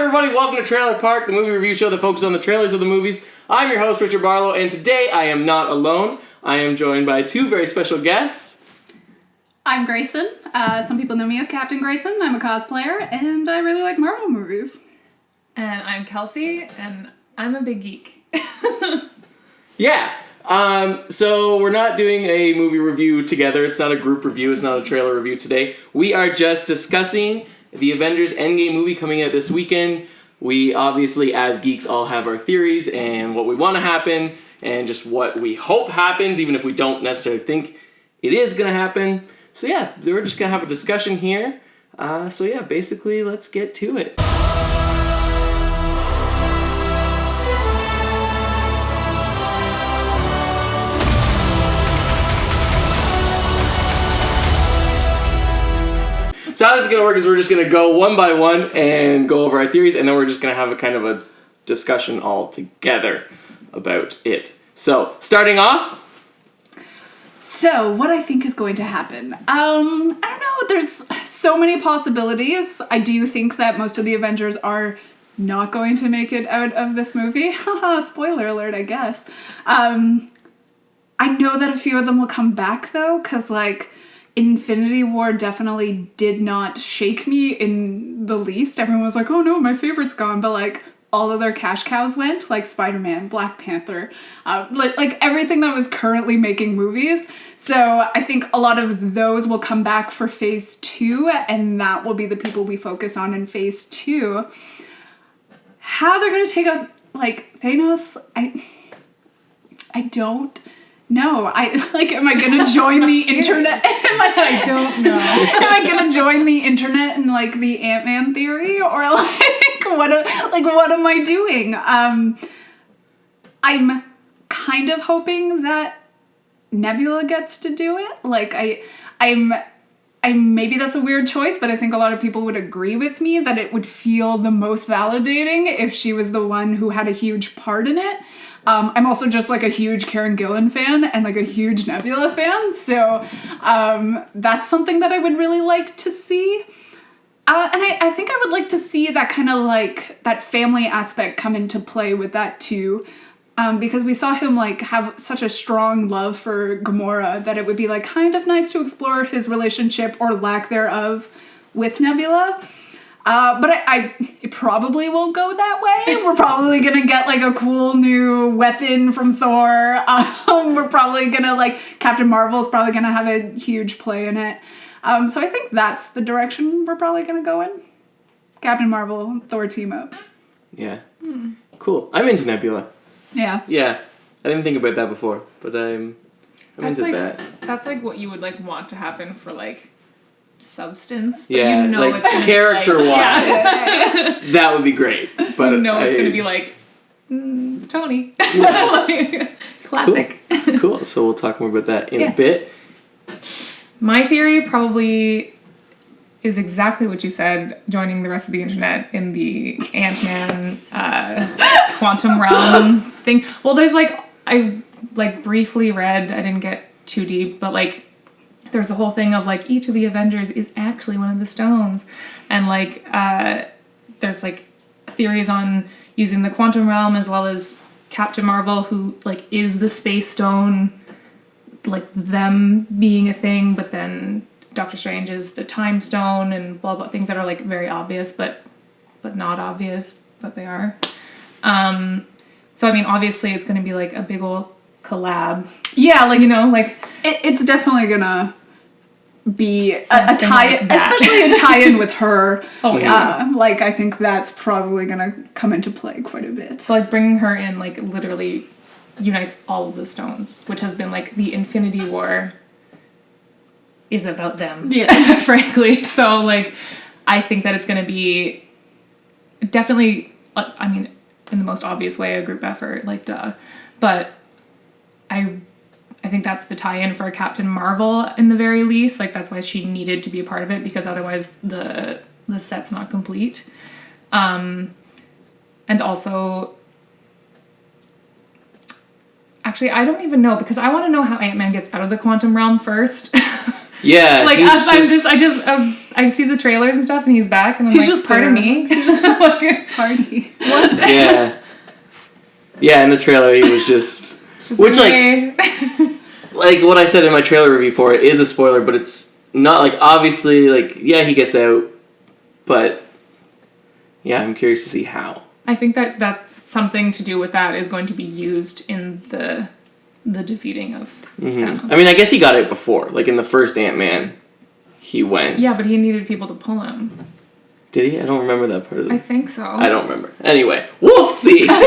everybody, welcome to Trailer Park, the movie review show that focuses on the trailers of the movies. I'm your host, Richard Barlow, and today I am not alone. I am joined by two very special guests. I'm Grayson. Some people know me as Captain Grayson. I'm a cosplayer, and I really like Marvel movies. And I'm Kelsey, and I'm a big geek. Yeah. So we're not doing a movie review together. It's not a group review. It's not a trailer review today. We are just discussing the Avengers Endgame movie coming out this weekend. We obviously, as geeks, all have our theories and what we want to happen and just what we hope happens, even if we don't necessarily think it is going to happen. So yeah, we're just going to have a discussion here. So yeah, basically, let's get to it. So how this is going to work is we're just going to go one by one and go over our theories, and then we're just going to have a kind of a discussion all together about it. So, starting off. So, what I think is going to happen. I don't know, there's so many possibilities. I do think that most of the Avengers are not going to make it out of this movie. Spoiler alert, I guess. I know that a few of them will come back, though, because, Infinity War definitely did not shake me in the least. Everyone was like, oh no, my favorite's gone. But all of their cash cows went, like Spider-Man, Black Panther, everything that was currently making movies. So I think a lot of those will come back for phase 2, and that will be the people we focus on in phase 2. How they're going to take out, Thanos, I don't... No, am I gonna join the internet? I don't know. Am I gonna join the internet and the Ant-Man theory, or what am I doing? I'm kind of hoping that Nebula gets to do it. I'm maybe that's a weird choice, but I think a lot of people would agree with me that it would feel the most validating if she was the one who had a huge part in it. I'm also just a huge Karen Gillan fan and a huge Nebula fan, so that's something that I would really like to see. And I think I would like to see that kind of that family aspect come into play with that too. Because we saw him have such a strong love for Gamora that it would be kind of nice to explore his relationship or lack thereof with Nebula. But it probably won't go that way. We're probably gonna get a cool new weapon from Thor. We're probably gonna Captain Marvel's probably gonna have a huge play in it. So I think that's the direction we're probably gonna go in. Captain Marvel, Thor team up. Yeah. Cool. I'm into Nebula. Yeah. Yeah. I didn't think about that before, but I'm into that. That's what you would want to happen for substance. Yeah, it's gonna character-wise, that would be great. But it's gonna be Tony. Classic. Cool. So we'll talk more about that in a bit. My theory probably is exactly what you said, joining the rest of the internet in the Ant-Man quantum realm thing. Well, there's I briefly read, I didn't get too deep, but there's a whole thing of each of the Avengers is actually one of the stones, and there's theories on using the quantum realm as well as Captain Marvel, who is the space stone, them being a thing, but then Doctor Strange is the time stone, and blah blah, things that are very obvious but not obvious, but they are. So I mean, obviously it's going to be a big ol' collab. Yeah, it's definitely gonna be a tie-in, especially a tie-in with her. Oh yeah. I think that's probably gonna come into play quite a bit. So bringing her in literally unites all of the stones, which has been the Infinity War is about them. Yeah. Frankly. So I think that it's gonna be definitely, I mean, in the most obvious way, a group effort, duh. But I think that's the tie-in for Captain Marvel in the very least. That's why she needed to be a part of it, because otherwise the set's not complete. And also, actually, I don't even know, because I want to know how Ant-Man gets out of the quantum realm first. Yeah. I see the trailers and stuff, and he's back, and I'm He's like, just pardon there. me. Like, Party. what? Yeah. Yeah, in the trailer he was just... It's just Which, hey. Like, what I said in my trailer review for it is a spoiler, but it's not, like, obviously, like, yeah, he gets out, but... Yeah, I'm curious to see how. I think that something to do with that is going to be used in the defeating of Thanos. I mean, I guess he got it before. Like, in the first Ant-Man, he went. Yeah, but he needed people to pull him. Did he? I don't remember that part of I it. think so. I don't remember. Anyway, we'll see. Talk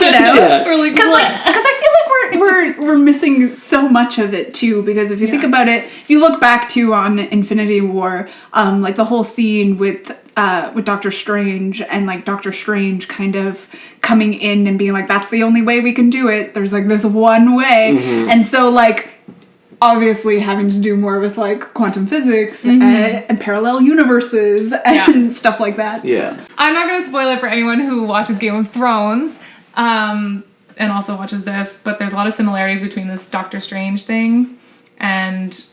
it out. Yeah. Or like, Because what? I feel like we're missing so much of it too. Because if you think about it, if you look back to on Infinity War, like the whole scene with Doctor Strange and like Doctor Strange kind of coming in and being like, "That's the only way we can do it." There's like this one way, and so like obviously having to do more with like quantum physics and parallel universes and stuff like that. Yeah. I'm not going to spoil it for anyone who watches Game of Thrones and also watches this, but there's a lot of similarities between this Doctor Strange thing and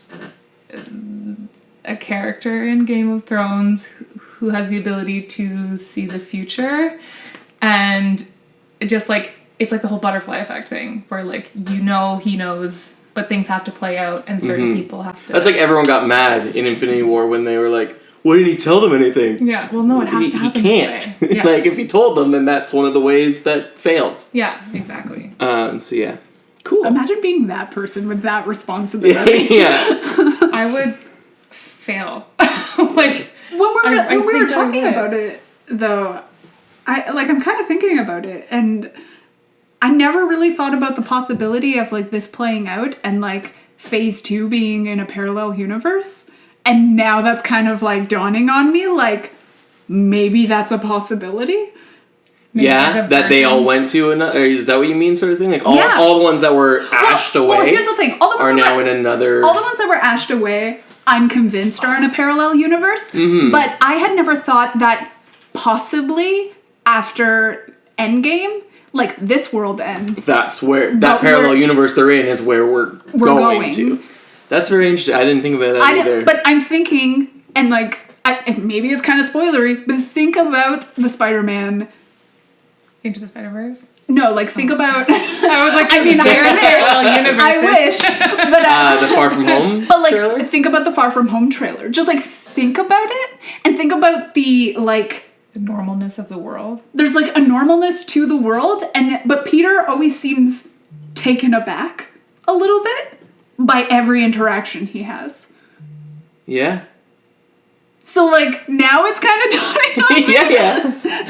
a character in Game of Thrones who has the ability to see the future. And it just like, it's like the whole butterfly effect thing where like, you know, he knows, but things have to play out and certain people have to. That's like everyone got mad in Infinity War when they were like, why didn't he tell them anything? Yeah, well, no, it has to happen. He can't. This way. Yeah. Like, if he told them, then that's one of the ways that fails. Yeah, exactly. So, yeah. Cool. Imagine being that person with that responsibility. Yeah. I would fail. Like, When we were think I talking would. about it, though, I'm kind of thinking about it, and I never really thought about the possibility of like this playing out and like phase 2 being in a parallel universe. And now that's kind of like dawning on me, like maybe that's a possibility. maybe there's Yeah, a that they all version. went to another. Is that what you mean, sort of thing? Like all, Yeah. all the ones that were ashed away Well, here's the thing: all the are ones that now were, in another. all the ones that were ashed away, I'm convinced are in a parallel universe. Mm-hmm. But I had never thought that possibly after Endgame, like this world ends. That's where that But parallel we're- universe they're in is where we're going to. That's very interesting. I didn't think about that either. But I'm thinking, and like, and maybe it's kind of spoilery, but think about the Spider-Man. Into the Spider-Verse? No, like think about. I was like, I mean, there's I parallel universes. wish, but The Far From Home but like trailer? think about the Far From Home trailer. Just like think about it, and think about the like. The normalness of the world. There's like a normalness to the world, but Peter always seems taken aback a little bit by every interaction he has. Yeah. So like now it's kind of dawning on me yeah.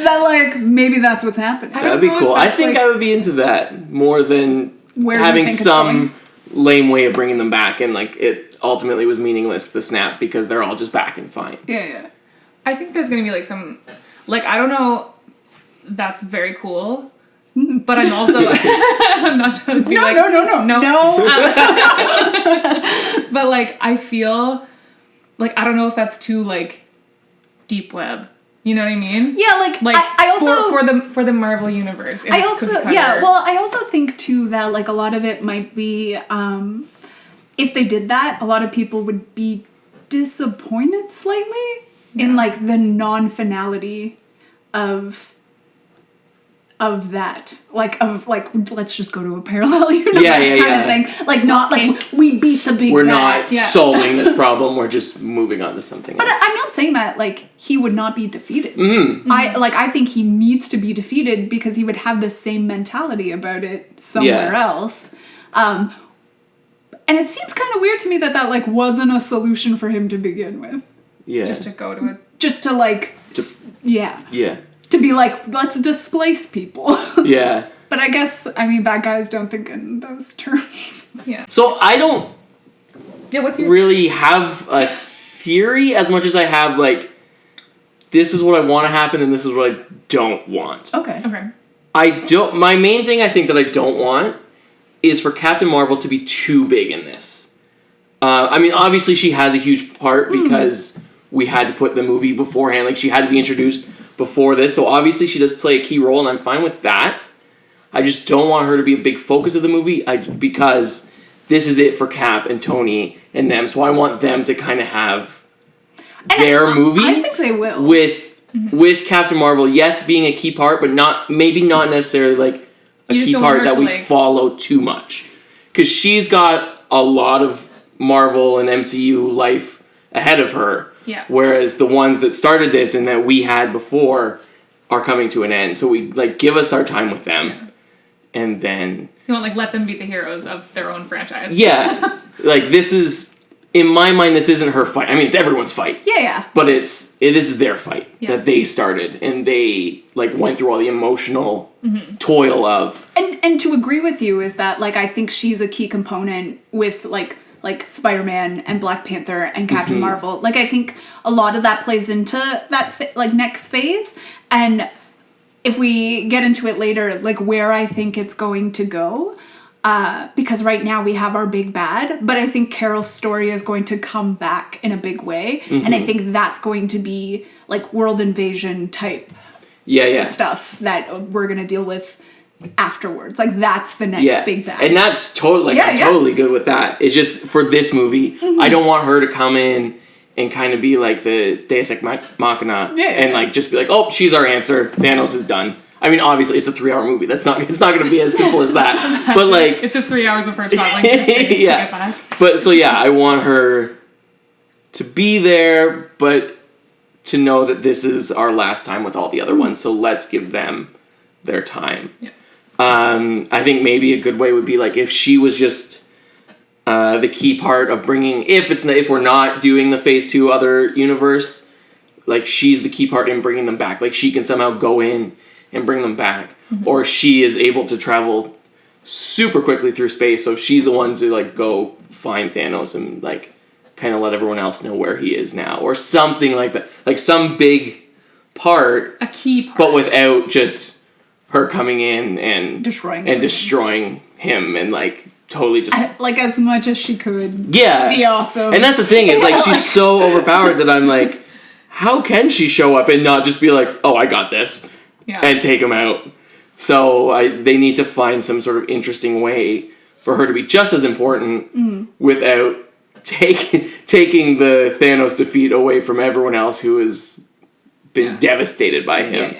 that like maybe that's what's happening. I don't That'd be know if cool. I that's, think like- I would be into that more than Where do you having think it's some going? lame way of bringing them back and like it ultimately was meaningless, the snap, because they're all just back and fine. Yeah. I think there's gonna be like some, like, I don't know, that's very cool, but I'm also, I'm not trying to be No, like, no. but like, I feel, like, I don't know if that's too, like, deep web, you know what I mean? Yeah, like, Like, I also for the Marvel universe. if I it's also cookie cutter. yeah, well, I also think too that like a lot of it might be if they did that, a lot of people would be disappointed slightly in like the non-finality of that, like of like let's just go to a parallel universe kind of thing, like not like we beat the big We're bad. not solving this problem, we're just moving on to something But else. I'm not saying that like he would not be defeated. Mm-hmm. I think he needs to be defeated because he would have the same mentality about it somewhere else. And it seems kind of weird to me that like wasn't a solution for him to begin with. Yeah. Just to go to it. Just to like Yeah. to be like let's displace people. Yeah. But I guess I mean bad guys don't think in those terms. Yeah. So I don't Yeah, what's your... really have a theory as much as I have like this is what I want to happen and this is what I don't want. Okay. Okay. My main thing I think that I don't want is for Captain Marvel to be too big in this. I mean, obviously she has a huge part because we had to put the movie beforehand. Like, she had to be introduced before this, so obviously she does play a key role, and I'm fine with that. I just don't want her to be a big focus of the movie because this is it for Cap and Tony and them, so I want them to kind of have their movie. I think they will. With Captain Marvel, yes, being a key part, but maybe not necessarily like a You just key don't want part her that to, we like- follow too much. Because she's got a lot of Marvel and MCU life ahead of her. Yeah. Whereas the ones that started this and that we had before are coming to an end. So we like give us our time with them. Yeah. And then You won't like let them be the heroes of their own franchise. yeah. Like this is in my mind this isn't her fight. I mean it's everyone's fight. Yeah. But this is their fight Yeah. that they started and they like went through all the emotional toil of. And to agree with you is that like I think she's a key component with like Spider-Man and Black Panther and Captain Marvel. Like I think a lot of that plays into that like next phase. And if we get into it later, like where I think it's going to go, because right now we have our big bad, but I think Carol's story is going to come back in a big way. And I think that's going to be like world invasion type stuff that we're going to deal with afterwards. Like that's the next big bad. And that's totally like I'm totally good with that. It's just for this movie, I don't want her to come in and kind of be like the Deus Ex Machina and like just be like, "Oh, she's our answer. Thanos is done." I mean, obviously it's a 3-hour movie. It's not going to be as simple as that. But like It's just 3 hours of her traveling to get back. But so yeah, I want her to be there, but to know that this is our last time with all the other ones. So let's give them their time. Yeah. I think maybe a good way would be like if she was just the key part of bringing. If we're not doing the Phase 2 other universe, like she's the key part in bringing them back. Like she can somehow go in and bring them back, or she is able to travel super quickly through space. So she's the one to like go find Thanos and like kind of let everyone else know where he is now, or something like that. Like some big part, A key part. but without just her coming in and destroying him and like totally just like as much as she could. yeah, Be awesome. And that's the thing is like she's so overpowered that I'm like, how can she show up and not just be like, oh, I got this, and take him out? So they need to find some sort of interesting way for her to be just as important without taking the Thanos defeat away from everyone else who has been devastated by him.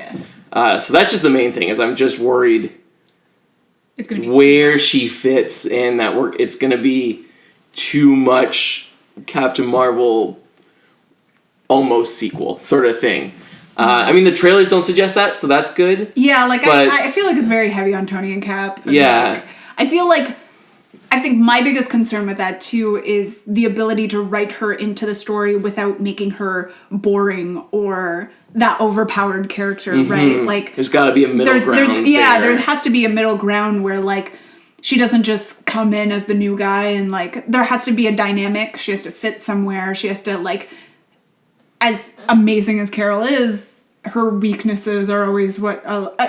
So that's just the main thing is I'm just worried it's gonna be where she fits in that work. It's going to be too much Captain Marvel almost sequel sort of thing. I mean, the trailers don't suggest that, so that's good. Yeah, like But- I feel like it's very heavy on Tony and Cap. And Yeah. like, I think my biggest concern with that too is the ability to write her into the story without making her boring or that overpowered character, right? Like There's got to be a middle ground. there has to be a middle ground where like she doesn't just come in as the new guy and like there has to be a dynamic. She has to fit somewhere. She has to like, as amazing as Carol is, her weaknesses are always what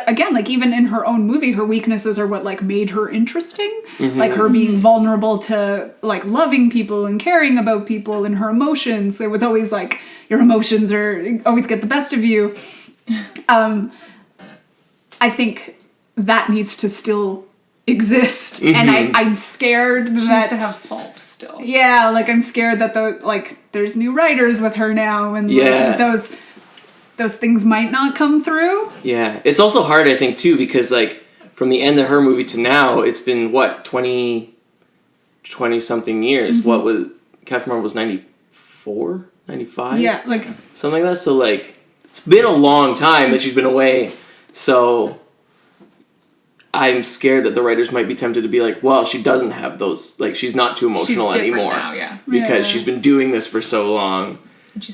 again, like even in her own movie, her weaknesses are what like made her interesting. Like her being vulnerable to like loving people and caring about people and her emotions. It was always like your emotions always get the best of you. I think that needs to still exist, and I'm scared She that needs to have fault still. yeah, like I'm scared that there's new writers with her now, and like, those things might not come through. Yeah, it's also hard, I think, too, because like from the end of her movie to now, it's been what 20 something years. What was Captain Marvel was 94, 95? Yeah, like something like that. So like it's been a long time that she's been away. So I'm scared that the writers might be tempted to be like, well, she doesn't have those, like she's not too emotional She's different anymore now, because she's been doing this for so long.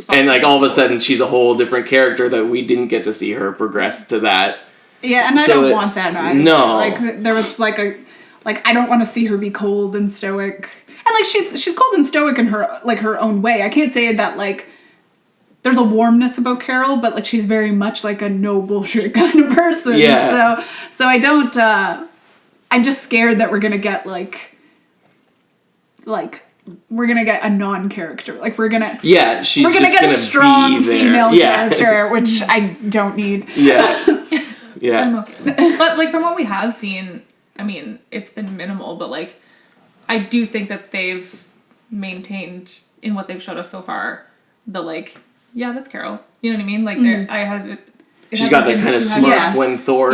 And like all of a sudden she's a whole different character that we didn't get to see her progress to that. yeah, and I So don't it's- want that either. no. Like there was like I don't want to see her be cold and stoic. And like she's cold and stoic in her own way. I can't say that like there's a warmness about Carol, but like she's very much like a no bullshit kind of person. Yeah. So I don't I'm just scared that we're gonna get like we're gonna get a non-character. Like we're gonna She's get just a strong be there. female character, which I don't need. Yeah. But like from what we have seen, I mean, it's been minimal, but like I do think that they've maintained in what they've showed us so far the like yeah, that's Carol. You know what I mean? Like, I have it. She's got that kind of smirk Yeah. when Thor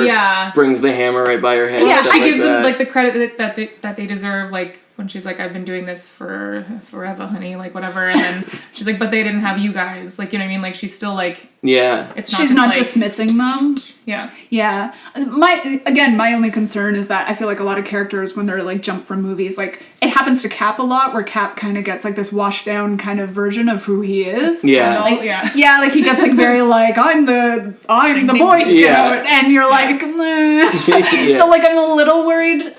brings the hammer right by her head. Yeah, and stuff She like gives them that. like the credit that they deserve. Like when she's like, "I've been doing this for forever, honey," like whatever, and then she's like, "But they didn't have you guys." Like, you know what I mean? Like she's still like, Yeah. it's not She's just, not like, dismissing them. Yeah. Yeah. My only concern is that I feel like a lot of characters, when they're like jumped from movies, like it happens to Cap a lot, where Cap kind of gets like this washed down kind of version of who he is. Yeah. Like, yeah. Yeah, like he gets like very like I'm the Boy Scout, Yeah. and you're like, meh. So like I'm a little worried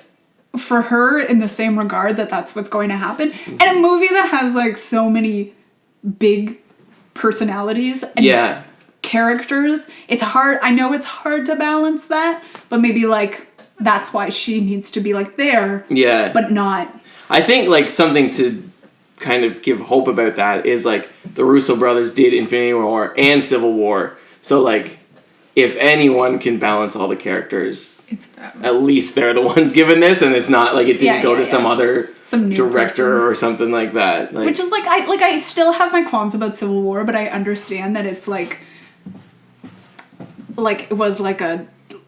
for her in the same regard that that's what's going to happen. And a movie that has like so many big personalities and characters, it's hard. I know it's hard to balance that, but maybe like that's why she needs to be like there, but not. I think like something to kind of give hope about that is like the Russo brothers did Infinity War and Civil War, so like if anyone can balance all the characters, It's them. at least they're the ones given this, and it's not like it didn't go to some other Some new director person. or something like that. Like, Which is like I still have my qualms about Civil War, but I understand that it's like it was like a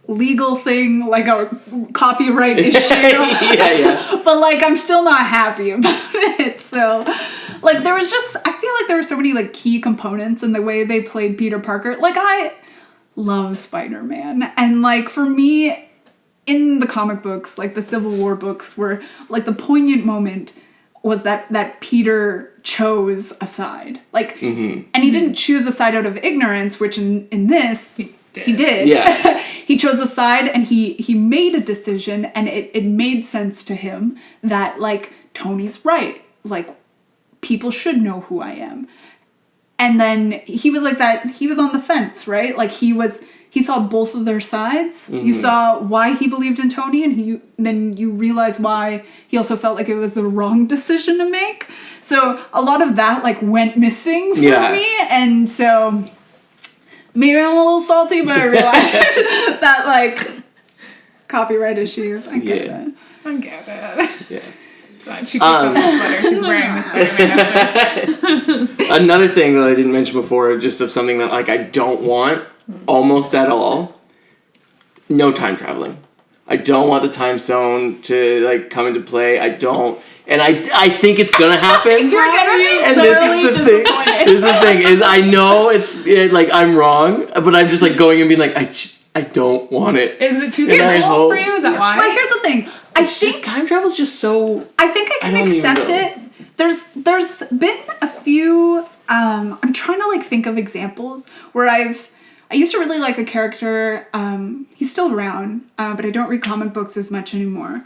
legal thing, like a copyright issue. yeah. But like I'm still not happy about it. So like there was just I feel like there were so many like key components in the way they played Peter Parker. Like I love Spider-Man, and like for me in the comic books, like the Civil War books, were like the poignant moment was that Peter chose a side. Like and he didn't choose a side out of ignorance, which in this he did. Yeah. He chose a side, and he made a decision, and it made sense to him that like Tony's right. Like people should know who I am. And then he was like that, he was on the fence, right? Like he saw both of their sides. You saw why he believed in Tony, and then you realize why he also felt like it was the wrong decision to make. So a lot of that like went missing for me, and so maybe I'm a little salty, but I realized that like copyright issues. I get it. I get it. Yeah. She keeps on the sweater. She's wearing the Spider-Man outfit. Another thing that I didn't mention before, just of something that like I don't want almost at all. No time traveling. I don't want the time zone to like come into play. I don't, and I think it's gonna happen. You're gonna be and sorely this is the thing. disappointed. This is the thing is I know like I'm wrong, but I'm just like going and being like I don't want it. Is it too And I simple hope- for you? Is that why? But here's the thing. It's just time travel's just so. I think I can I don't even accept know. it. There's been a few. I'm trying to like think of examples where I used to really like a character. He's still around, but I don't read comic books as much anymore.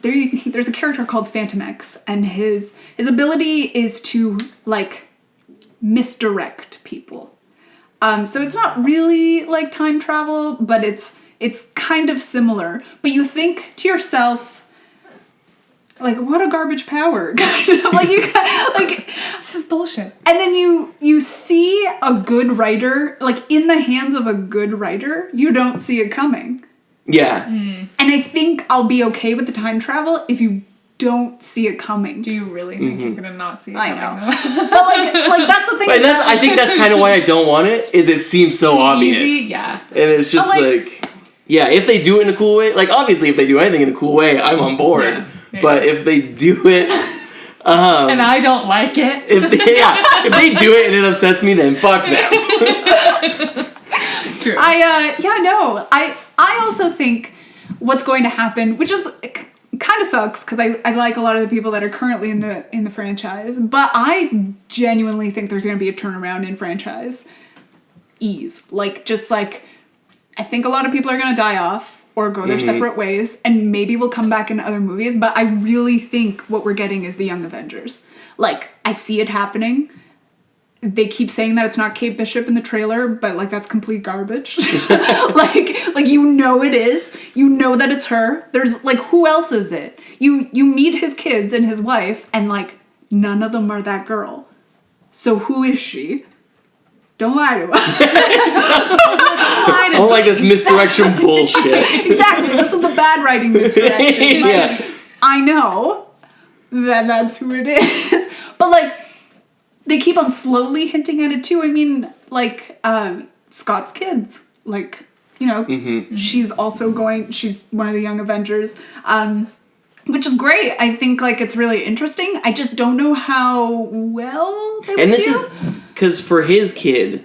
There's a character called Phantom X, and his ability is to like misdirect people. So it's not really like time travel, but it's kind of similar. But you think to yourself, like, what a garbage power. Like you like This is bullshit. and then you see a good writer, like in the hands of a good writer, you don't see it coming. Yeah. And I think I'll be okay with the time travel if you don't see it coming. Do you really think you're gonna not see it I coming, know. But like that's the thing. But is that's, that, I think that's kind of why I don't want it. Is it seems so obvious. Easy, yeah. And it's just But, like, yeah, if they do it in a cool way, like obviously if they do anything in a cool way, I'm on board. Yeah. Yeah. But if they do it, And I don't like it. if they do it and it upsets me, then fuck them. True. I also think what's going to happen, which is kind of sucks because I like a lot of the people that are currently in the franchise, but I genuinely think there's going to be a turnaround in franchise ease. Like just like I think a lot of people are going to die off or go their separate ways, and maybe we'll come back in other movies, but I really think what we're getting is the Young Avengers. Like I see it happening. They keep saying that it's not Kate Bishop in the trailer, but like that's complete garbage. like you know it is. You know that it's her. There's like who else is it? You meet his kids and his wife, and like none of them are that girl. So who is she? Don't lie to us. I don't like this misdirection bullshit. Exactly. This is the bad writing misdirection. Like, Yeah. I know that that's who it is. But like they keep on slowly hinting at it too. I mean, like, Scott's kids, like, you know, she's one of the Young Avengers, which is great. I think, like, it's really interesting. I just don't know how well they would do. is, because for his kid,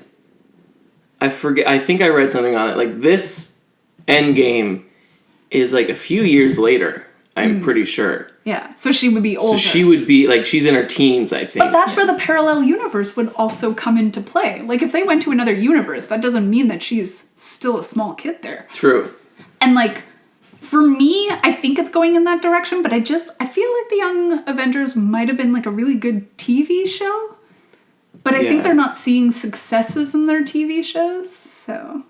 I think I read something on it, like, this Endgame is, like, a few years later, I'm pretty sure. Yeah, so she would be older. So she would be, like, she's in her teens, I think. But that's where the parallel universe would also come into play. Like, if they went to another universe, that doesn't mean that she's still a small kid there. True. And, like, for me, I think it's going in that direction, but I feel like the Young Avengers might have been, like, a really good TV show. But I think they're not seeing successes in their TV shows, so...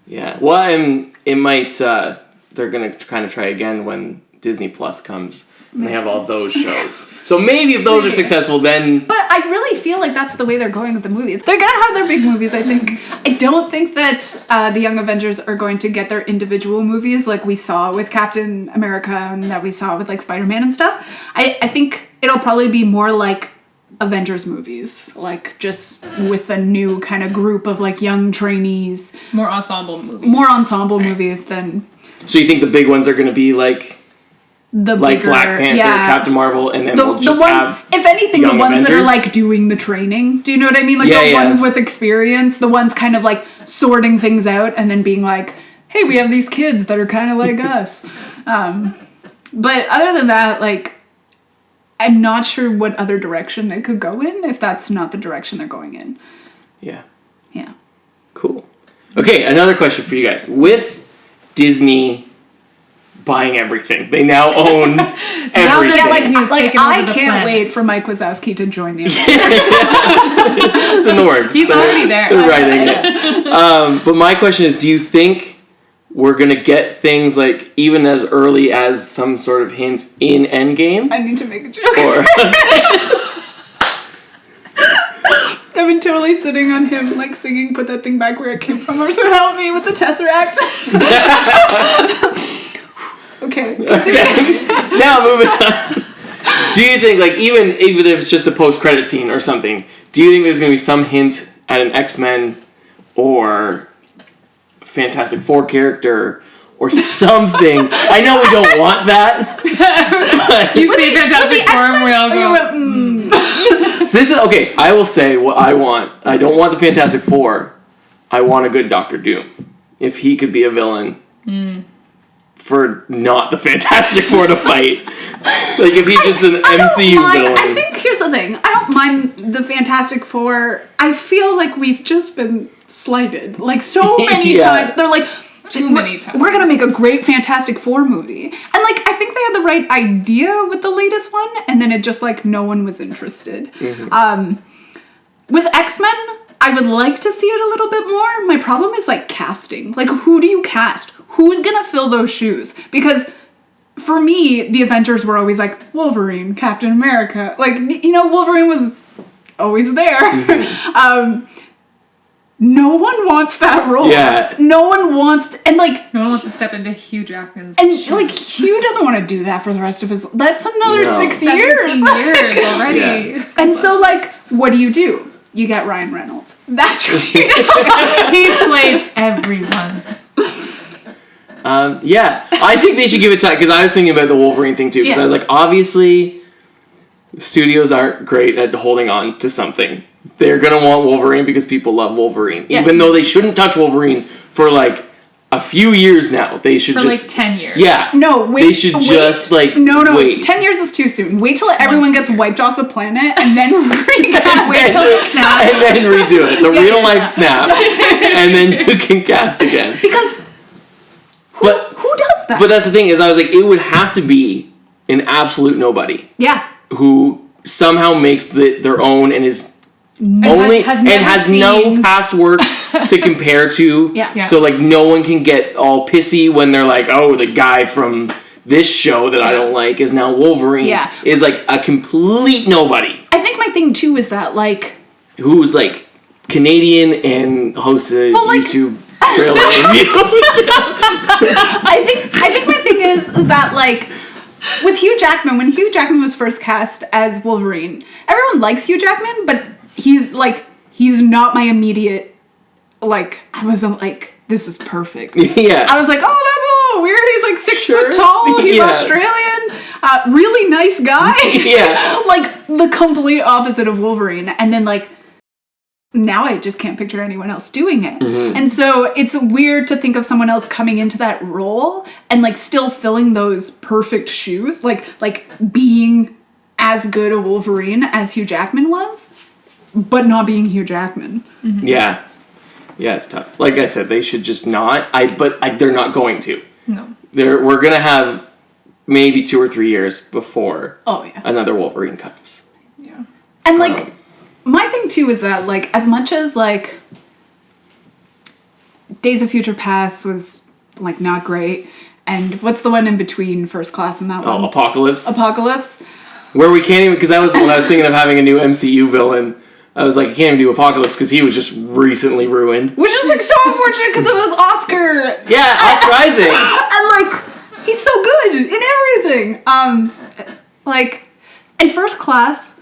Yeah. Well, it might, they're going to kind of try again when Disney Plus comes. And they have all those shows. So maybe if those are successful, then... But I really feel like that's the way they're going with the movies. They're going to have their big movies, I think. I don't think that the Young Avengers are going to get their individual movies like we saw with Captain America and that we saw with, like, Spider-Man and stuff. I think it'll probably be more like Avengers movies. Like, just with a new kind of group of, like, young trainees. More ensemble movies. More ensemble movies than... So you think the big ones are going to be, like... The like bigger, Black Panther, Captain Marvel, and then we'll just have if anything, the Young ones that are, Avengers? like, doing the training. Do you know what I mean? Like, the ones with experience, the ones kind of, like, sorting things out and then being like, hey, we have these kids that are kind of like us. But other than that, like, I'm not sure what other direction they could go in if that's not the direction they're going in. Yeah. Yeah. Cool. Okay, another question for you guys. With Disney buying everything, they now own everything. Yeah, like I can't planet. wait for Mike Wazowski to join the it's in the works. He's already there. They're writing it. But my question is, do you think we're going to get things, like, even as early as some sort of hint in Endgame? I need to make a joke. Or... I've been totally sitting on him, like, singing "Put That Thing Back Where It Came From" or "So Help Me" with the Tesseract. Okay. Now moving on. Do you think, like, even if it's just a post-credit scene or something, do you think there's going to be some hint at an X-Men or Fantastic Four character or something? I know we don't want that. You say Fantastic Four and we all go... So this is, okay, I will say what I want. I don't want the Fantastic Four. I want a good Doctor Doom. If he could be a villain for not the Fantastic Four to fight. Like, if he's just an MCU villain. I think, here's the thing. I don't mind the Fantastic Four. I feel like we've just been slighted. Like, so many times. They're like... Too many times. We're gonna make a great Fantastic Four movie. And, like, I think they had the right idea with the latest one, and then it just, like, no one was interested. With X-Men, I would like to see it a little bit more. My problem is, like, casting. Like, who do you cast? Who's gonna fill those shoes? Because for me, the Avengers were always like, Wolverine, Captain America. Like, you know, Wolverine was always there. No one wants that role. Yeah. No one wants to, and, like... No one wants to step into Hugh Jackman's And, shoes. like, Hugh doesn't want to do that for the rest of his... That's another 6 years. 17 years already. Yeah. And so, like, what do? You get Ryan Reynolds. That's what you do. He plays everyone. Yeah, I think they should give it time, because I was thinking about the Wolverine thing too, because I was like, obviously, studios aren't great at holding on to something. They're gonna want Wolverine because people love Wolverine, even though they shouldn't touch Wolverine for, like, a few years now. They should For, just... like, 10 years. Yeah. No, wait. They should just, like, No, wait. 10 years is too soon. Wait till everyone gets wiped off the planet and then Wait till it snaps. And then redo it. The real life snap. And then you can cast again. Because who does that? But that's the thing, is I was like, it would have to be an absolute nobody. Yeah. Who somehow makes their own and is has no past work to compare to. Yeah. So, like, no one can get all pissy when they're like, oh, the guy from this show that I don't like is now Wolverine. Yeah. Is, like, a complete nobody. I think my thing too is that, like, who's, like, Canadian and hosts a YouTube trailer review. I think my thing is that, like, with Hugh Jackman, when Hugh Jackman was first cast as Wolverine, everyone likes Hugh Jackman, but he's not my immediate, like, I wasn't like, this is perfect. Yeah. I was like, oh, that's a little weird. He's like 6 Sure. foot tall. He's Yeah. Australian. Really nice guy. Yeah. Like, the complete opposite of Wolverine. And then, like, now I just can't picture anyone else doing it. Mm-hmm. And so it's weird to think of someone else coming into that role and, like, still filling those perfect shoes. Like being as good a Wolverine as Hugh Jackman was, but not being Hugh Jackman. Mm-hmm. Yeah. Yeah, it's tough. Like I said, they should just not. They're not going to. No. We're going to have maybe 2 or 3 years before another Wolverine comes. Yeah. And, like, my thing, too, is that, like, as much as, like, Days of Future Past was, like, not great, and what's the one in between First Class and that one? Apocalypse. Apocalypse. Where we can't even, because that was when I was thinking of having a new MCU villain. I was like, I can't even do Apocalypse because he was just recently ruined. Which is, like, so unfortunate because it was Oscar. Yeah, Oscar Isaac. And, like, he's so good in everything. Like, and First Class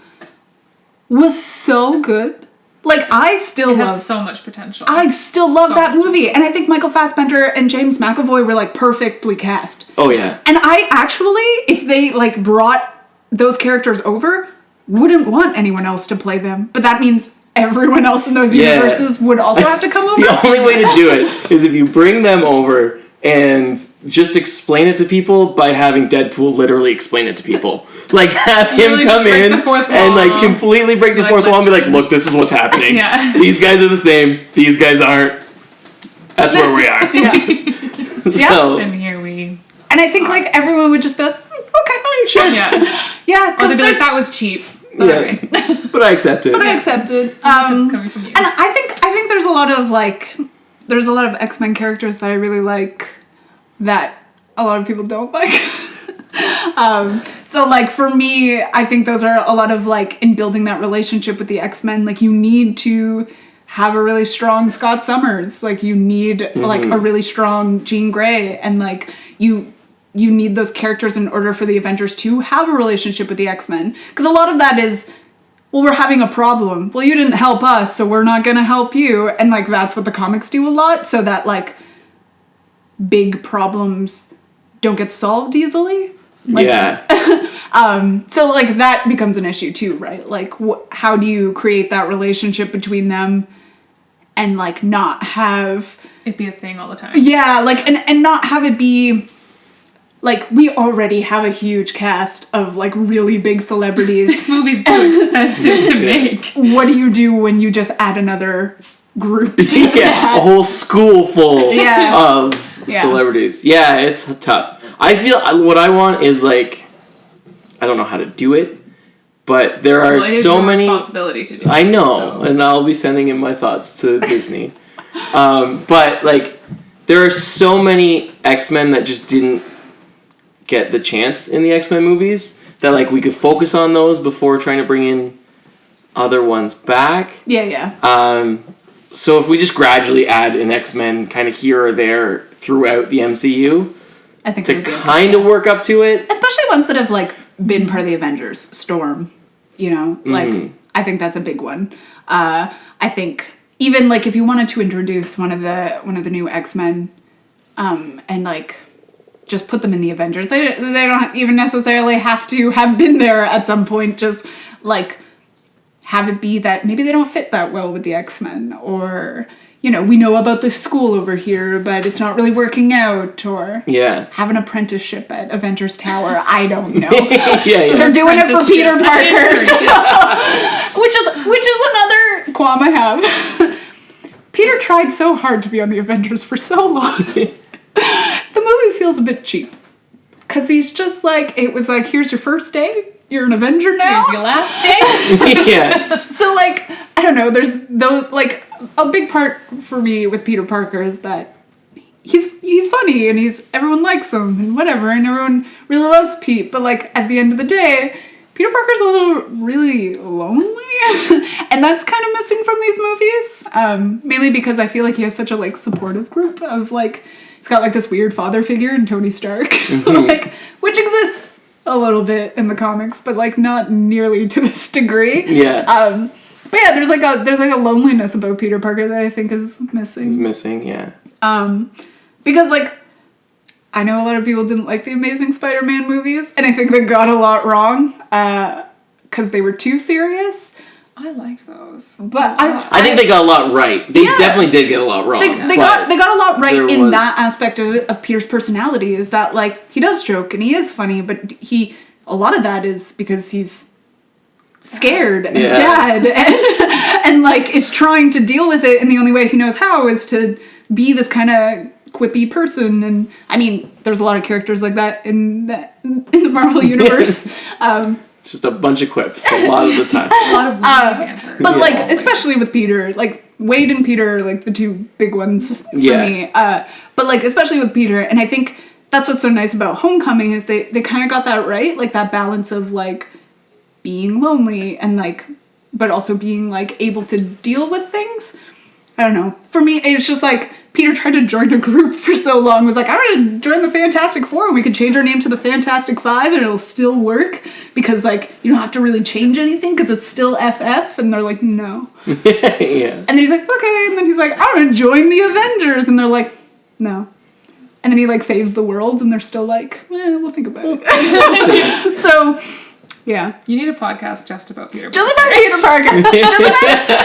was so good. Like, I still It had love... so much potential. I still love that movie. And I think Michael Fassbender and James McAvoy were, like, perfectly cast. Oh, yeah. And I actually, if they, like, brought those characters over, wouldn't want anyone else to play them. But that means everyone else in those universes would also have to come over. The only way to do it is if you bring them over and just explain it to people by having Deadpool literally explain it to people. Like, have him Really come just break in the fourth and, like, wall. completely break the Like, fourth wall and be like, listen. look, this is what's happening. Yeah. These guys are the same. These guys aren't. That's where we are. Yeah. So, And here we... And I think, like, everyone would just be like, okay, sure. Yeah. yeah. Or they'd be like, that was cheap. Yeah. Alright. But I accept it. But I accepted. It's coming from you. And I think there's a lot of, like, X-Men characters that I really like that a lot of people don't like. So, like, for me, I think those are a lot of, like, in building that relationship with the X-Men, like, you need to have a really strong Scott Summers. Like, you need, like, a really strong Jean Grey. And, like, you need those characters in order for the Avengers to have a relationship with the X-Men. Because a lot of that is, well, we're having a problem. Well, you didn't help us, so we're not gonna help you. And, like, that's what the comics do a lot, so that, like, big problems don't get solved easily. Like, yeah. So, like, that becomes an issue, too, right? Like, how do you create that relationship between them and, like, not have... It'd be a thing all the time. Yeah, like, and not have it be... Like, we already have a huge cast of, like, really big celebrities. This movie's too expensive to make. What do you do when you just add another group to Yeah, that? a whole school full Yeah. of celebrities. Yeah, it's tough. I feel what I want is, like, I don't know how to do it, but there are Well, it is so your many. responsibility to do. I know, so. and I'll be sending in my thoughts to Disney. But, like, there are so many X-Men that just didn't get the chance in the X-Men movies that, like, we could focus on those before trying to bring in other ones back. Yeah. So if we just gradually add an X-Men kind of here or there throughout the MCU I think to kind of work up to it. especially ones that have, like, been part of the Avengers. Storm, you know? Like, I think that's a big one. I think even, like, if you wanted to introduce one of the new X-Men, and, like, just put them in the Avengers. They don't even necessarily have to have been there at some point. Just, like, have it be that maybe they don't fit that well with the X-Men, or, you know, we know about the school over here, but it's not really working out, or have an apprenticeship at Avengers Tower. I don't know. Yeah. They're doing it for Peter Parker, which is another qualm I have. Peter tried so hard to be on the Avengers for so long. The movie feels a bit cheap. Because he's just like, it was like, here's your first day. You're an Avenger now. Here's your last day. Yeah. So, like, I don't know. There's, though, like, a big part for me with Peter Parker is that he's funny and everyone likes him and whatever. And everyone really loves Pete. But, like, at the end of the day, Peter Parker's a little really lonely. And that's kind of missing from these movies. Mainly because I feel like he has such a, like, supportive group of, like, he's got, like, this weird father figure in Tony Stark, like, which exists a little bit in the comics, but, like, not nearly to this degree. Yeah. But yeah, there's like a loneliness about Peter Parker that I think is missing. He's missing, yeah. Because like I know a lot of people didn't like the Amazing Spider-Man movies, and I think they got a lot wrong because they were too serious. I like those. But I think they got a lot right. They definitely did get a lot wrong. They got a lot right in that aspect of Peter's personality, is that like he does joke and he is funny, but a lot of that is because he's scared and sad and like is trying to deal with it, and the only way he knows how is to be this kind of quippy person. And I mean, there's a lot of characters like that in the Marvel universe. It's just a bunch of quips a lot of the time. A lot of banter. But like, especially with Peter, like Wade and Peter are like the two big ones for me. But like, especially with Peter, and I think that's what's so nice about Homecoming is they kind of got that right, like that balance of like being lonely and like, but also being like able to deal with things. I don't know. For me, it's just like Peter tried to join a group for so long. Was like, I want to join the Fantastic Four, and we could change our name to the Fantastic Five, and it'll still work because like you don't have to really change anything because it's still FF. And they're like, no. Yeah. And then he's like, okay. And then he's like, I want to join the Avengers, and they're like, no. And then he like saves the world, and they're still like, we'll think about it. So. Yeah. You need a podcast just about Peter Parker. Just about Peter Parker.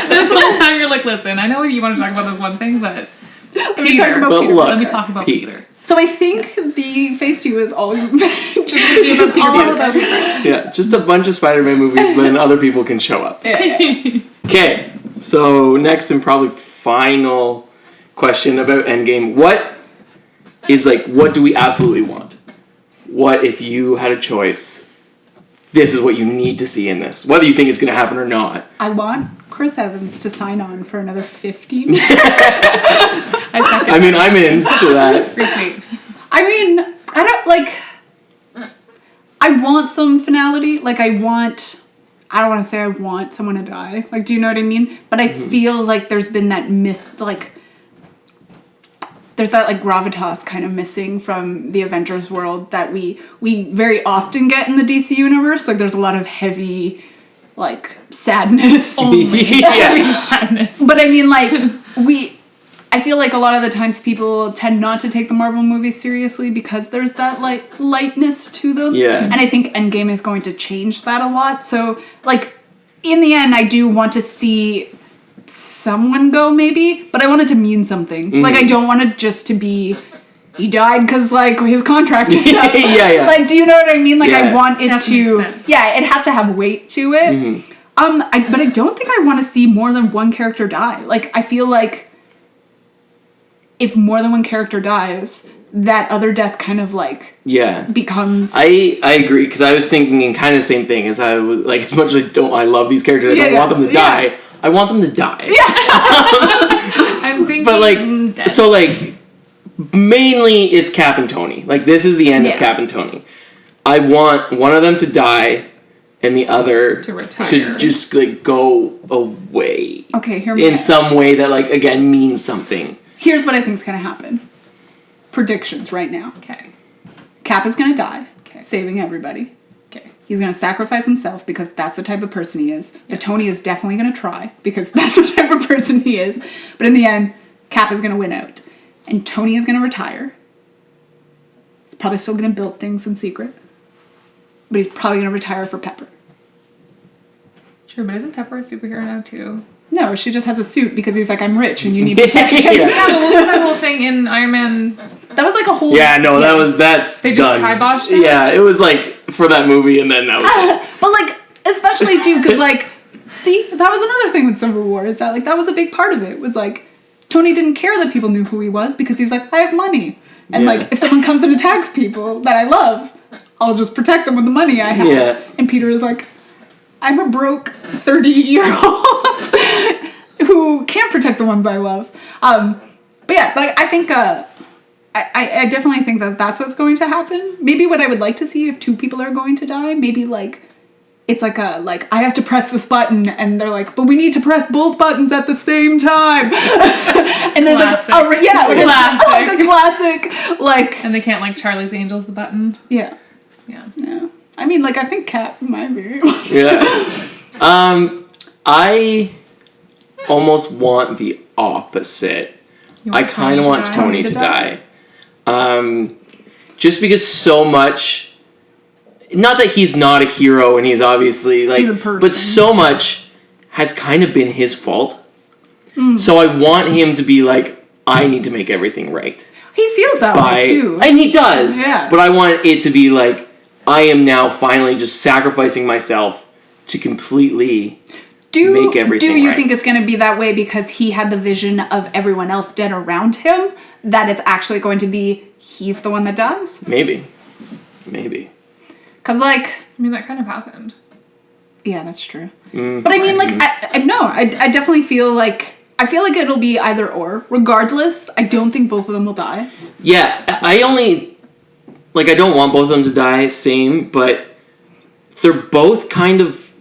This whole time you're like, listen, I know you want to talk about this one thing, but Let me talk about Peter. Let me talk about Peter. So I think the Phase 2 is all Just all about Peter. Yeah, just a bunch of Spider-Man movies, then other people can show up. Yeah. Okay, so next and probably final question about Endgame. What do we absolutely want? What if you had a choice? This is what you need to see in this, whether you think it's going to happen or not. I want Chris Evans to sign on for another 15 years. I mean, I'm into that. Retweet. I mean, I want some finality. Like, I don't want to say I want someone to die. Like, do you know what I mean? But I feel like there's been that there's that like gravitas kind of missing from the Avengers world that we very often get in the DC universe. Like there's a lot of heavy like sadness. Heavy sadness. But I mean like I feel like a lot of the times people tend not to take the Marvel movies seriously because there's that like lightness to them. Yeah. And I think Endgame is going to change that a lot. So like in the end I do want to see someone go maybe, but I want it to mean something. Like I don't want it just to be he died because like his contract is up. Yeah. Like, do you know what I mean? Like I want it to to make sense. it has to have weight to it. But I don't think I want to see more than one character die. Like I feel like if more than one character dies, that other death kind of like becomes. I agree because I was thinking kind of the same thing as I was like as much as I love these characters, I don't want them to die. I want them to die. Yeah. I'm thinking. But like, so like, mainly it's Cap and Tony. Like this is the end of Cap and Tony. I want one of them to die, and the other to retire. to just like go away. Okay, hear me in out. some way that like again means something. Here's what I think is gonna happen. Predictions right now. Okay. Cap is gonna die. Okay. Saving everybody. Okay. He's gonna sacrifice himself because that's the type of person he is. But Tony is definitely gonna try because that's the type of person he is. But in the end, Cap is gonna win out. And Tony is gonna retire. He's probably still gonna build things in secret. But he's probably gonna retire for Pepper. True, but isn't Pepper a superhero now too? No, she just has a suit because he's like, I'm rich and you need protection. Yeah, but what was that whole thing in Iron Man? That was like a whole... that's They just done. kiboshed it? Yeah, it was like for that movie and then that was it. But like, especially too, because like, see, that was another thing with Civil War, is that like, that was a big part of it, was like, Tony didn't care that people knew who he was because he was like, I have money. And like, if someone comes and attacks people that I love, I'll just protect them with the money I have. Yeah. And Peter is like, I'm a broke 30-year-old who can't protect the ones I love. But yeah, like, I think, I definitely think that that's what's going to happen. Maybe what I would like to see if two people are going to die, maybe like, it's like I have to press this button, and they're like, but we need to press both buttons at the same time. And there's Classic. like a classic, like. And they can't like Charlie's Angels the button. Yeah. Yeah. Yeah. I mean, like, I think Cap might be. Yeah. I almost want the opposite. I kind of want Tony to die. Just because so much, not that he's not a hero and he's obviously like, He's a person. but so much has kind of been his fault. So I want him to be like, I need to make everything right. He feels that way too. And he does. Yeah. But I want it to be like, I am now finally just sacrificing myself to completely make everything Do you right. think it's going to be that way because he had the vision of everyone else dead around him, that it's actually going to be he's the one that dies? Maybe. Because, like... I mean, that kind of happened. Yeah, that's true. But I mean, like, I definitely feel like... I feel like it'll be either or. Regardless, I don't think both of them will die. Yeah, I only... Like, I don't want both of them to die, same, but they're both kind of...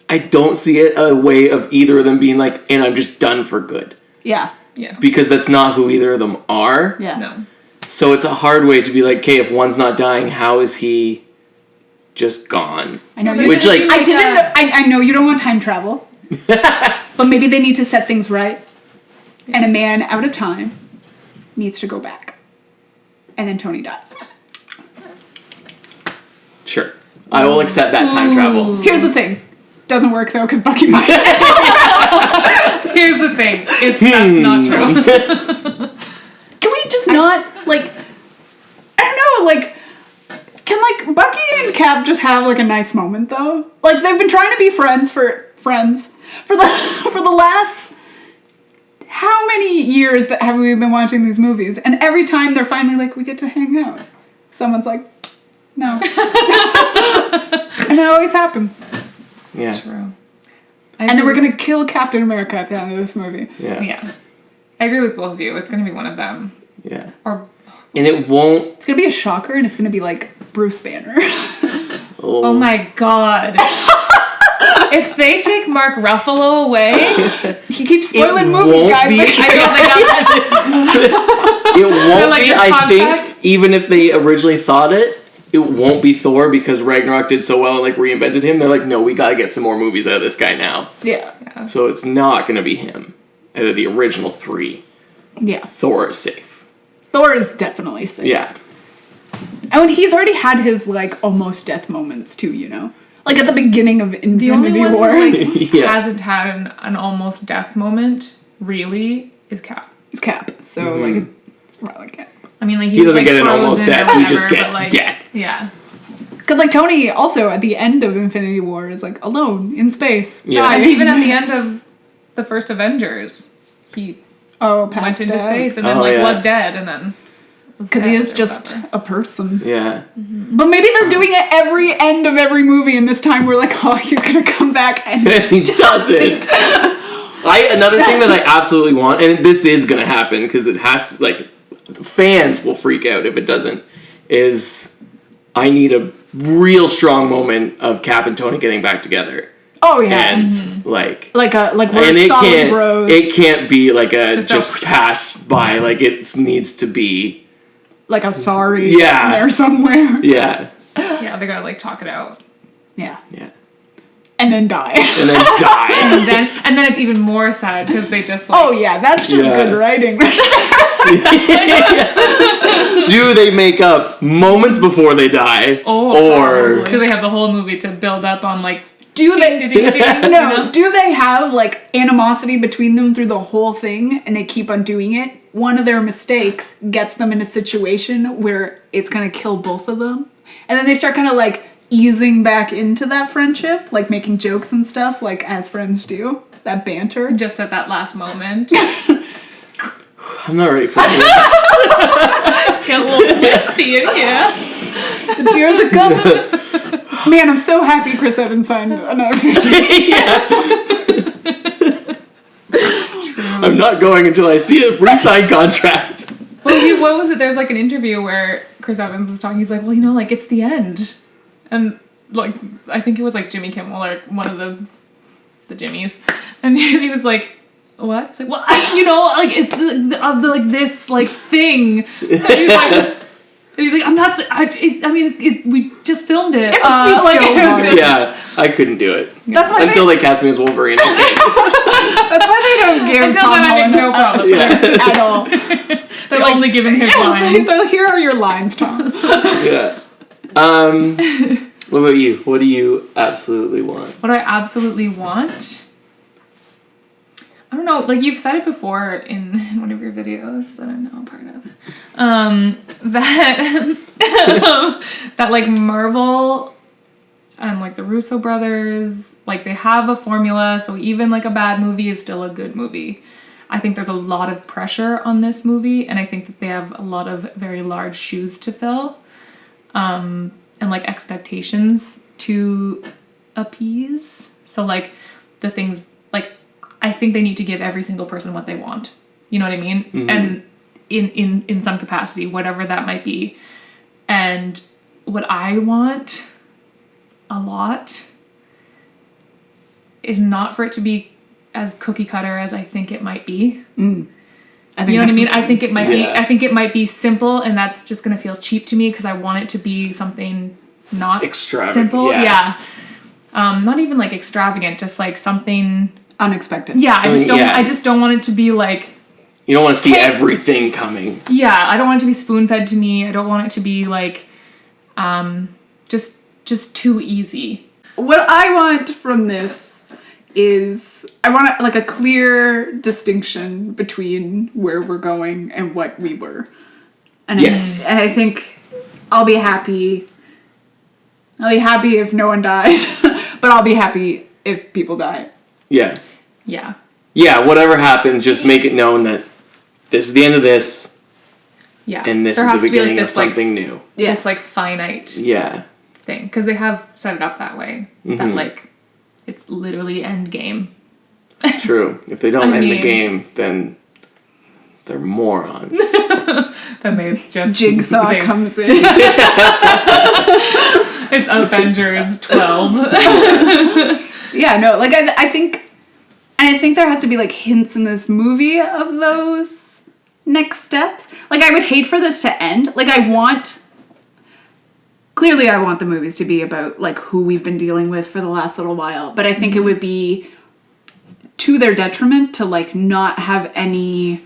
I don't see a way of either of them being like, and I'm just done for good. Yeah. Yeah. Because that's not who either of them are. Yeah. No. So it's a hard way to be like, okay, if one's not dying, how is he just gone? I know But you... Which, like... I know you don't want time travel. But maybe they need to set things right. And a man out of time needs to go back. And then Tony dies. Sure. I will accept that time travel. Here's the thing. Doesn't work though, because Bucky might. Here's the thing. That's not true. Can we just not, like... I don't know, like... Can, like, Bucky and Cap just have, like, a nice moment, though? Like, they've been trying to be friends for the last... How many years that have we been watching these movies? And every time they're finally like, we get to hang out. Someone's like, no. And it always happens. Yeah. True. And then we're gonna kill Captain America at the end of this movie. Yeah. Yeah. I agree with both of you. It's going to be one of them. Yeah. Or... And it won't... It's gonna be a shocker, and it's gonna be like Bruce Banner. Oh my god. If they take Mark Ruffalo away... He keeps spoiling It movies, won't guys. be- Like, I know they got It won't like be, their I contract? think, even if they originally thought it won't be Thor because Ragnarok did so well and, like, reinvented him. They're like, no, we gotta get some more movies out of this guy now. yeah. So it's not gonna be him. Out of the original three, Yeah. Thor is safe. Thor is definitely safe. Yeah. And he's already had his, like, almost death moments, too, you know? Like, at the beginning of Infinity The only one War. who like, Yeah. hasn't had an almost death moment, really, is Cap. It's Cap. So, like, it's probably Cap. I mean, like, He doesn't was, get like, an almost frozen or death, he just whatever, gets but, like, death. Yeah. Because, like, Tony also, at the end of Infinity War, is, like, alone in space. Yeah. dying. And even at the end of the first Avengers, he Oh, went passed into out. space and then, Oh, like, yeah. was dead and then... Because he is or just whatever. a person. Yeah. But maybe they're doing it every end of every movie, and this time we're like, oh, he's gonna come back and He doesn't. Another thing that I absolutely want, and this is gonna happen because it has, like, fans will freak out if it doesn't, is I need a real strong moment of Cap and Tony getting back together. Oh yeah. And like Like we're and solid bros. it can't be like a Just just a- pass by, like it needs to be like a sorry Yeah. there somewhere. yeah. Yeah, they gotta, like, talk it out. Yeah. Yeah. And then die. And then die. And then it's even more sad because they just, like... Oh yeah, that's just Yeah. good writing. Do they make up moments before they die? Or do they have the whole movie to build up on, like... Do they ding, No, do they have like animosity between them through the whole thing and they keep on doing it? One of their mistakes gets them in a situation where it's gonna kill both of them. And then they start kind of like easing back into that friendship, like making jokes and stuff, like as friends do. That banter. Just at that last moment. I'm not ready for this. It's get a little wispy in here. The tears are coming. Man, I'm so happy Chris Evans signed another 50. I'm not going until I see a re-signed contract. Well, what was it? There's, like, an interview where Chris Evans was talking. He's like, well, you know, like, it's the end. And, like, I think it was, like, Jimmy Kimmel or one of the Jimmys. And he was like, what? It's like, well, you know, like, it's like this, like, thing. And he's like, I'm not we just filmed it. It must be so hard. Yeah, I couldn't do it. That's why Until they cast me as Wolverine. Okay. that's why they don't give Until Tom then, I make Holland no a promises. script at all. They're only giving his lines. They're like, here are your lines, Tom. Yeah. What about you? What do you absolutely want? What do I absolutely want? I don't know. Like you've said it before in one of your videos that I'm now a part of. That like Marvel and like the Russo brothers, like they have a formula. So even like a bad movie is still a good movie. I think there's a lot of pressure on this movie, and I think that they have a lot of very large shoes to fill. And like expectations to appease. So like the things like I think they need to give every single person what they want. You know what I mean? Mm-hmm. And in some capacity, whatever that might be. And what I want a lot is not for it to be as cookie cutter as I think it might be. I think you know what I mean? I think it might be. I think it might be simple, and that's just gonna feel cheap to me because I want it to be something not extravagant. Simple. Yeah. Not even like extravagant, just like something unexpected. Yeah, I just don't want it to be like. You don't want to see everything coming. Yeah, I don't want it to be spoon fed to me. I don't want it to be like, just too easy. What I want from this is I want like a clear distinction between where we're going and what we were. And yes. I think I'll be happy. I'll be happy if no one dies, but I'll be happy if people die. Yeah. Yeah. Yeah, whatever happens, just make it known that this is the end of this. Yeah. And this is the beginning of something new. This like finite thing. Because they have set it up that way. Mm-hmm. That like it's literally Endgame. True. If they don't end the game, then they're morons. Then they've just... Jigsaw comes in. It's Avengers 12. Yeah, no, like I think there has to be like hints in this movie of those next steps. Like I would hate for this to end. Like I want the movies to be about like who we've been dealing with for the last little while, but I think it would be to their detriment to like not have any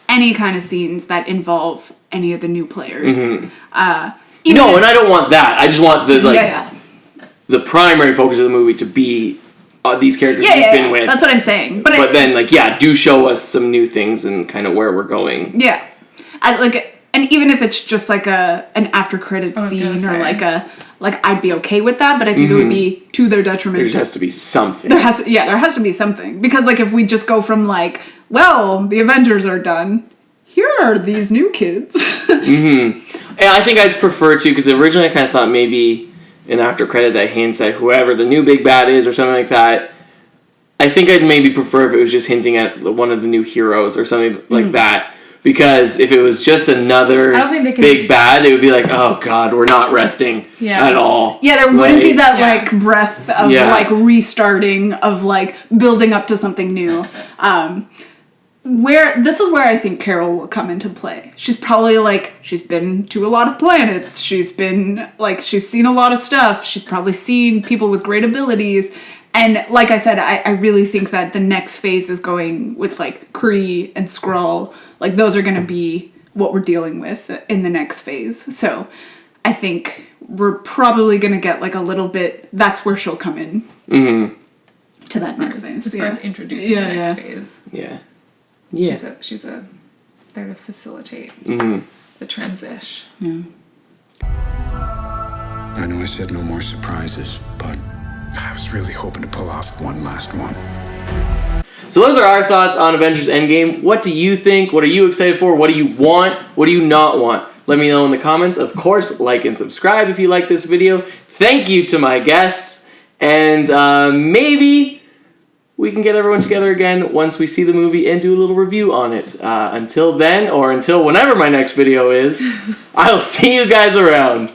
kind of scenes that involve any of the new players. Mm-hmm. And I don't want that. I just want the primary focus of the movie to be these characters we've been with. That's what I'm saying. But then do show us some new things and kind of where we're going. Yeah. And even if it's just like an after credits scene or like I'd be okay with that, but I think it would be to their detriment. There just has to be something. There has to be something. Because like if we just go from like, well, the Avengers are done, here are these new kids. Mm-hmm. And I think I'd prefer to, because originally I kind of thought maybe an after credit that hints at whoever the new big bad is or something like that. I think I'd maybe prefer if it was just hinting at one of the new heroes or something like that. Because if it was just another big bad, it would be like, oh god, we're not resting at all. Yeah, there wouldn't be that like breath of like restarting, of like building up to something new. This is where I think Carol will come into play. She's probably like, she's been to a lot of planets. She's been like, she's seen a lot of stuff. She's probably seen people with great abilities. And like I said, I really think that the next phase is going with like Kree and Skrull. Like those are going to be what we're dealing with in the next phase. So I think we're probably going to get like a little bit, that's where she'll come in to that next phase. As far as introducing the next phase. Yeah. She's there to facilitate the transition. Yeah. I know I said no more surprises, but I was really hoping to pull off one last one. So those are our thoughts on Avengers Endgame. What do you think? What are you excited for? What do you want? What do you not want? Let me know in the comments. Of course, like and subscribe if you like this video. Thank you to my guests. And maybe we can get everyone together again once we see the movie and do a little review on it. Until then, or until whenever my next video is, I'll see you guys around.